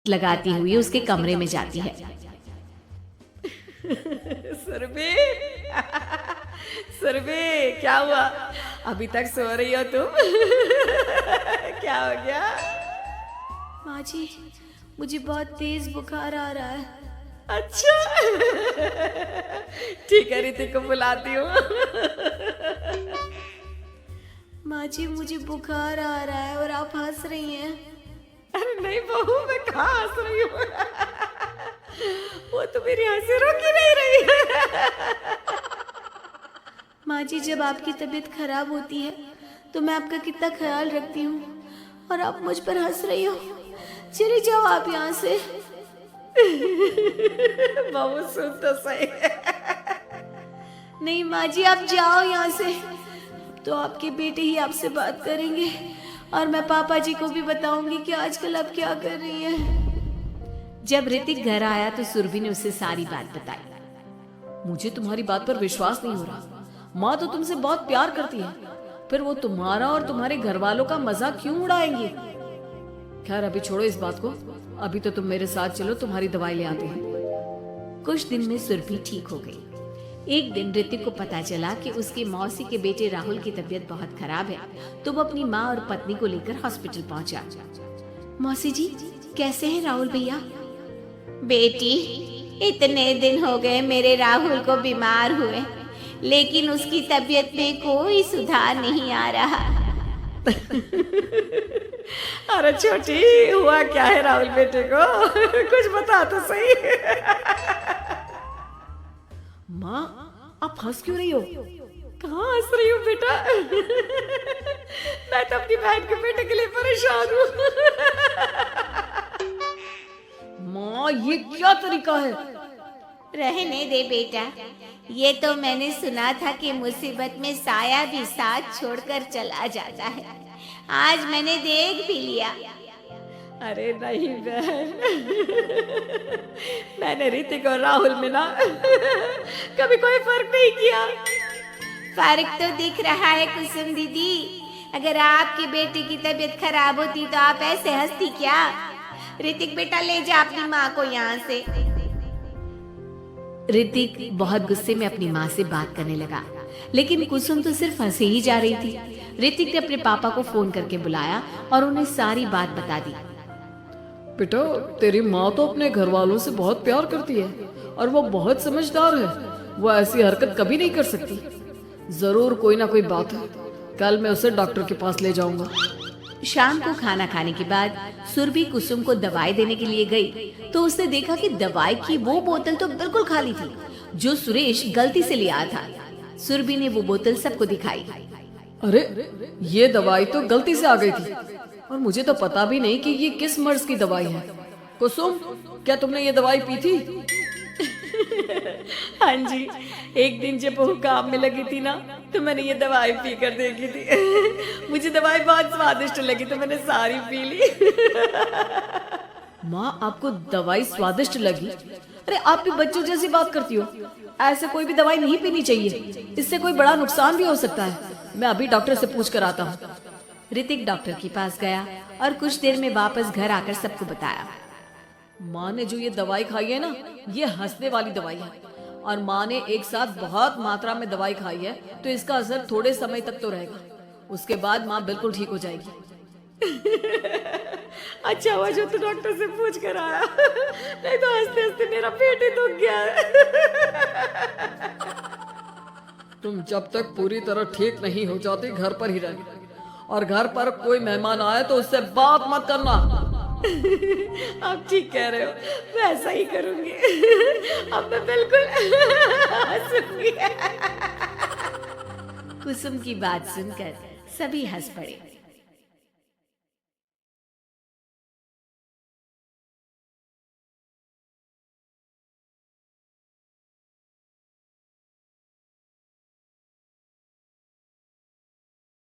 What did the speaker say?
लगाती हुई उसके कमरे में जाती है। सुरभि, सुरभि, क्या हुआ? अभी तक सो रही हो तुम? क्या हो गया? माँ जी, मुझे बहुत तेज बुखार आ रहा है। अच्छा, ठीक है, ऋतिक को बुलाती हूँ। माँ जी, मुझे बुखार आ रहा है और आप हंस रही हैं। अरे नहीं बहू, मैं कहाँ हंस रही हूँ? वो तो मेरी हंसी रोक ही नहीं रही है। माँ जी, जब आपकी तबीयत खराब होती है तो मैं आपका कितना ख्याल रखती हूँ और आप मुझ पर हंस रही हो। चली जाओ आप यहाँ से। बहू सुन तो सही। नहीं माँ जी, आप जाओ यहाँ से। तो आपके बेटे ही आपसे बात करेंगे और मैं पापा जी को भी बताऊंगी कि आजकल आप क्या कर रही हैं। जब ऋतिक घर आया तो सुरभि ने उसे सारी बात बताई। मुझे तुम्हारी बात पर विश्वास नहीं हो रहा। माँ तो तुमसे बहुत प्यार करती है, फिर वो तुम्हारा और तुम्हारे घर वालों का मजाक क्यों उड़ाएंगी? खैर अभी छोड़ो इस बात को, अभी तो तुम मेरे साथ चलो, तुम्हारी दवाई ले आते हैं। कुछ दिन में सुरभि ठीक हो गई। एक दिन ऋतिक को पता चला कि उसकी मौसी के बेटे राहुल की तबीयत बहुत खराब है, तो वो अपनी माँ और पत्नी को लेकर हॉस्पिटल पहुंचा। मौसी जी, कैसे हैं राहुल भैया? बेटी, इतने दिन हो गए मेरे राहुल को बीमार हुए, लेकिन उसकी तबीयत में कोई सुधार नहीं आ रहा। अरे छोटी, हुआ क्या है राहुल बेटे को? कुछ बता तो सही। माँ, आप हंस क्यों रही हो? कहाँ हंस रही हो बेटा? मैं तो अपनी बहन के बेटे के लिए परेशान हूँ। माँ, ये क्या तरीका है? रहने दे बेटा, ये तो मैंने सुना था कि मुसीबत में साया भी साथ छोड़कर चला जाता है। आज मैंने देख भी लिया। अरे नहीं बहन, मैंने ऋतिक और राहुल में ना कभी कोई फर्क नहीं किया। फर्क तो दिख रहा है कुसुम दीदी। अगर आपके बेटे की तबीयत खराब होती तो आप ऐसे हंसती क्या? ऋतिक बेटा, ले जा अपनी माँ को यहाँ से। ऋतिक बहुत गुस्से में अपनी माँ से बात करने लगा, लेकिन कुसुम तो सिर्फ हंसे ही जा रही थी। ऋतिक ने अपने पापा को फोन करके बुलाया और उन्हें सारी बात बता दी। बेटा, तेरी माँ तो अपने घर वालों से बहुत प्यार करती है और वो बहुत समझदार है। वो ऐसी हरकत कभी नहीं कर सकती। जरूर कोई ना कोई बात है। कल मैं उसे डॉक्टर के पास ले जाऊंगा। शाम को खाना खाने के बाद सुरभि कुसुम को दवाई देने के लिए गई तो उसने देखा कि दवाई की वो बोतल तो बिल्कुल खाली थी जो सुरेश गलती से ले आया था। सुरभि ने वो बोतल सबको दिखाई। अरे, ये दवाई तो गलती से आ गई थी और मुझे तो पता भी नहीं कि ये किस मर्ज की दवाई है। कुसुम, क्या तुमने ये दवाई पी थी? हाँ जी, एक दिन जब बहू काम में लगी थी ना, तो मैंने ये दवाई पी कर देखी थी। मुझे दवाई बहुत स्वादिष्ट लगी तो मैंने सारी पी ली। माँ, आपको दवाई स्वादिष्ट लगी? अरे आप भी बच्चों जैसी बात करती हो। ऐसे कोई भी दवाई नहीं पीनी चाहिए, इससे कोई बड़ा नुकसान भी हो सकता है। मैं अभी डॉक्टर से पूछ कर आता हूँ। ऋतिक डॉक्टर के पास गया और कुछ देर में वापस घर आकर सबको बताया। माँ ने जो ये दवाई खाई है ना, ये हंसने वाली दवाई है और माँ ने एक साथ बहुत मात्रा में दवाई खाई है, तो इसका असर थोड़े समय तक तो रहेगा। उसके बाद माँ बिल्कुल ठीक हो जाएगी। अच्छा हुआ जो तू डॉक्टर से पूछ कर आया, नहीं तो हंसते हंसते मेरा पेट ही दुख गया। तुम जब तक पूरी तरह ठीक नहीं हो जाती घर पर ही रहना, और घर पर कोई मेहमान आए तो उससे बात मत करना। आप ठीक कह रहे हो, मैं ऐसा ही करूंगी। अब मैं बिल्कुल हंसूंगी। कुसुम की बात सुनकर सभी हंस पड़े।